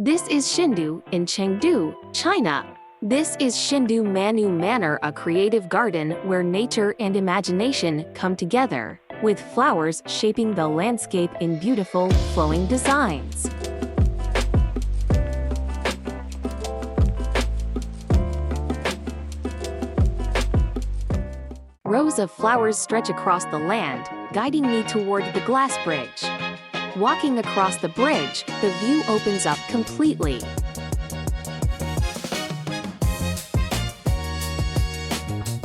This is Xindu in Chengdu, China. This is Xindu Manhou Manor, a creative garden where nature and imagination come together, with flowers shaping the landscape in beautiful, flowing designs. Rows of flowers stretch across the land, guiding me toward the glass bridge. Walking across the bridge, the view opens up completely.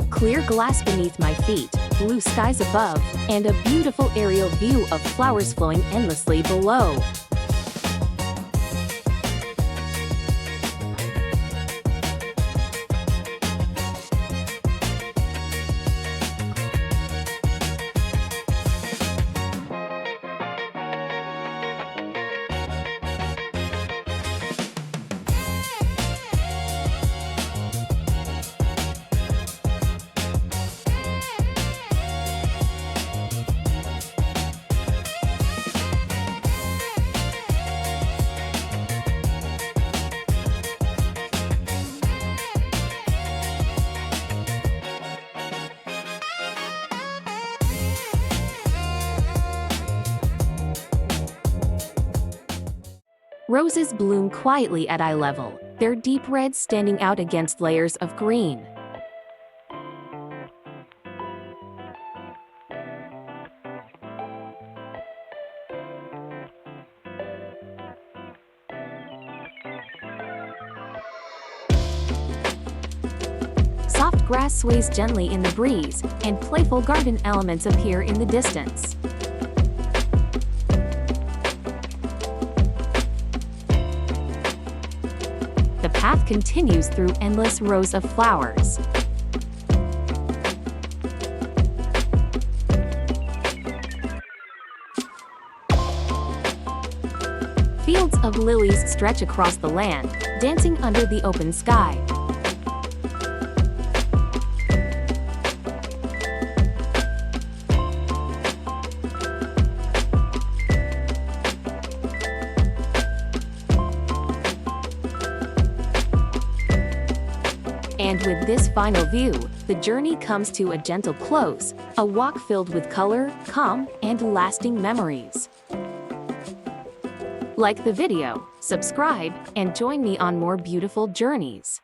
Clear glass beneath my feet, blue skies above, and a beautiful aerial view of flowers flowing endlessly below. Roses bloom quietly at eye level, their deep reds standing out against layers of green. Soft grass sways gently in the breeze, and playful garden elements appear in the distance. The path continues through endless rows of flowers. Fields of lilies stretch across the land, dancing under the open sky. And with this final view, the journey comes to a gentle close, a walk filled with color, calm, and lasting memories. Like the video, subscribe, and join me on more beautiful journeys.